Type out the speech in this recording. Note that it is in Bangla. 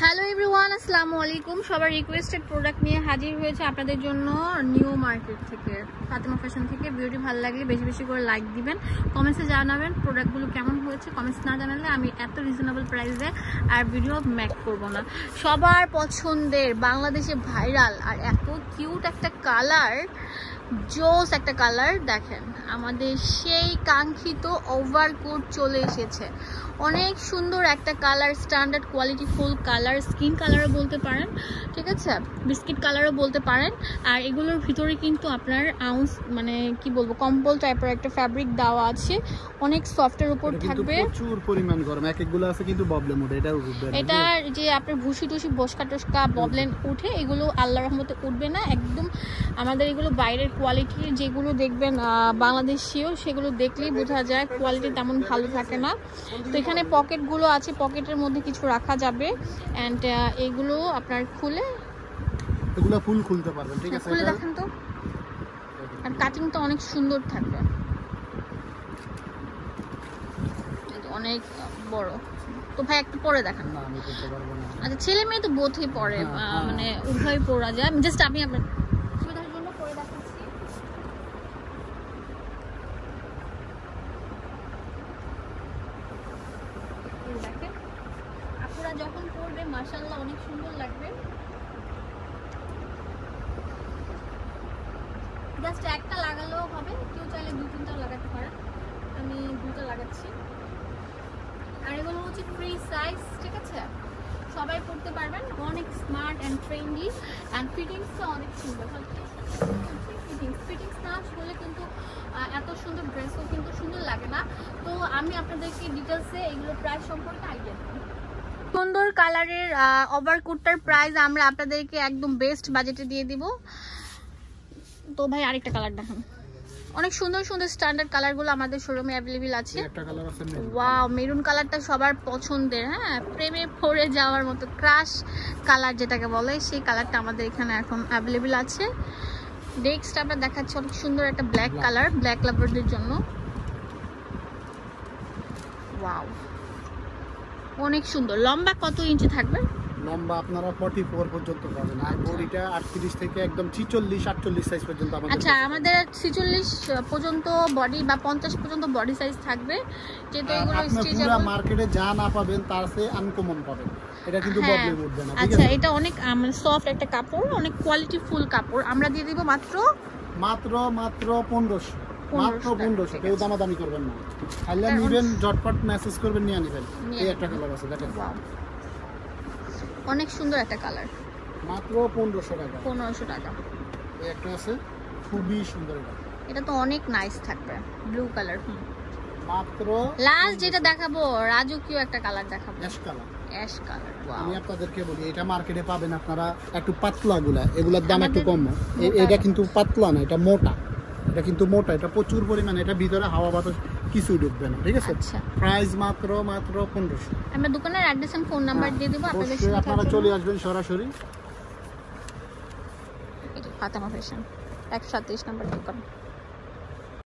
হ্যালো এভরিওয়ান, আসসালামু আলাইকুম। সবার রিকোয়েস্টেড প্রোডাক্ট নিয়ে হাজির হয়েছে আপনাদের জন্য নিউ মার্কেট থেকে, ফাতেমা ফ্যাশন থেকে। ভিডিওটি ভালো লাগলে বেশি বেশি করে লাইক দিবেন, কমেন্টসে জানাবেন প্রোডাক্টগুলো কেমন হয়েছে। কমেন্টস না জানালে আমি এত রিজনেবল প্রাইসে আর ভিডিও মেক করব না। সবার পছন্দের, বাংলাদেশে ভাইরাল আর এত কিউট একটা কালার, জোস একটা কালার। দেখেন আমাদের সেই কাঙ্ক্ষিত ওভারকোট চলে এসেছে। অনেক সুন্দর একটা colour, standard quality full colour, skin কালারও বলতে পারেন, ঠিক আছে, বিস্কিট কালারও বলতে পারেন। আর এগুলোর ভিতরে কিন্তু আপনার আউন্স মানে কি বলবো, কম্বল টাইপের একটা ফ্যাব্রিক দেওয়া আছে, অনেক সফটের উপর থাকবে। প্রচুর পরিমাণ গরম, একগুলো আছে কিন্তু ববলেন উঠে, এটা উঠবে না। এটা যে আপনার ভুসি টুসি বসকা টসকা ববলেন উঠে, এগুলো আল্লাহর রহমতে উঠবে না একদম। আমাদের এগুলো বাইরের কোয়ালিটির যেগুলো দেখবেন বাংলাদেশিও, সেগুলো দেখলেই বোঝা যায় কোয়ালিটি তেমন ভালো থাকে না। তো এখানে পকেটগুলো আছে, পকেটের মধ্যে কিছু রাখা যাবে। এন্ড এগুলো আপনার খুলে এগুলো ফুল খুলতে পারবেন, ঠিক আছে। খুলে দেখেন তো, আর কাটিংটা অনেক সুন্দর থাকবে, অনেক বড়। তো ভাই একটু পরে দেখান। না আমি করতে পারবো না। আচ্ছা, ছেলে মেয়ে তো বোধই পরে, মানে উভয় পরা যায়। জাস্ট আমি আপনার সুবিধার জন্য পরে দেখাচ্ছি। দেখেন আপনারা যখন পরবে মাশাআল্লাহ অনেক সুন্দর লাগবে। জাস্ট একটা লাগালেও হবে, কেউ চাইলে দুই তিনটা লাগাতে পারেন। আমি দুটো লাগাচ্ছি। আর এগুলো হচ্ছে ফ্রি সাইজ, ঠিক আছে, সবাই পড়তে পারবেন। অনেক স্মার্ট অ্যান্ড ট্রেন্ডি, অ্যান্ড ফিটিংসটা অনেক সুন্দর। ফিটিংস না আসলে কিন্তু এত সুন্দর ড্রেসও কিন্তু সুন্দর লাগে না। তো আমি আপনাদেরকে ডিটেলসে এগুলো প্রাইস সম্পর্কে আইডিয়া দিই। সুন্দর কালারের ওভারকোটটার প্রাইস আমরা আপনাদেরকে একদম বেস্ট বাজেটে দিয়ে দিব। তো ভাই আরেকটা কালার দেখান। অনেক সুন্দর সুন্দর স্ট্যান্ডার্ড কালারগুলো আমাদের শোরুমে অ্যাভেলেবেল আছে। একটা কালার আছে ওয়াও, মেরুন কালারটা সবার পছন্দের, হ্যাঁ, প্রেমে পড়ে যাওয়ার মতো ক্রাশ কালার যেটাকে বলে, সেই কালারটা আমাদের এখানে এখন অ্যাভেলেবেল আছে। নেক্সট আমরা দেখাচ্ছি অনেক সুন্দর একটা ব্ল্যাক কালার, ব্ল্যাক লাভারদের জন্য। ওয়াও, অনেক সুন্দর। লম্বা কত ইঞ্চি থাকবে? লম্বা আপনারা 44 পর্যন্ত পাবেন, আর বডিটা 38 থেকে একদম 46 48 সাইজ পর্যন্ত আমাদের। আচ্ছা, আমাদের 46 পর্যন্ত বডি বা 50 পর্যন্ত বডি সাইজ থাকবে। যেহেতু এগুলো স্ট্রেচেবল, পুরো মার্কেটে যা না পাবেন তার চেয়ে আনকমন পাবেন। এটা কিন্তু বদলে উঠবে না, ঠিক আছে। আচ্ছা, এটা অনেক সফট একটা কাপড়, অনেক কোয়ালিটি ফুল কাপড়। আমরা দিয়ে দিব মাত্র 1500। মাত্র 1500। কেউ দামাদামি করবেন না, খাইলে নিবেন, ঝটপট মেসেজ করবেন, নিয়ে নেবেন। এই একটা কালার আছে, দেখেন অনেক সুন্দর একটা কালার, মাত্র 1500 টাকা। 1500 টাকা। এই একটা আছে খুবই সুন্দর, এটা তো অনেক নাইস থাকবে, ব্লু কালার। মাত্র লাস্ট যেটা দেখাবো রাজকীয় একটা কালার দেখাবো, অ্যাশ কালার। Ash colour. আমি আপনাদেরকে বলি, এটা মার্কেটে পাবেন আপনারা একটু পাতলা গুলা, এগুলোর দাম একটু কম। এটা কিন্তু পাতলা না, এটা মোটা। এটা কিন্তু মোটা, এটা প্রচুর পরিমাণে, এটা ভিতরে হাওয়া বাতাস কিছু ঢুকবে না, ঠিক আছে। আচ্ছা, প্রাইস মাত্র 1500। আমরা দোকানের অ্যাড্রেস এন্ড ফোন নাম্বার দিয়ে দেব আপনাদের সাথে। আপনারা চলে আসবেন সরাসরি। ফাতেমা ফ্যাশন 137 নম্বর দোকান।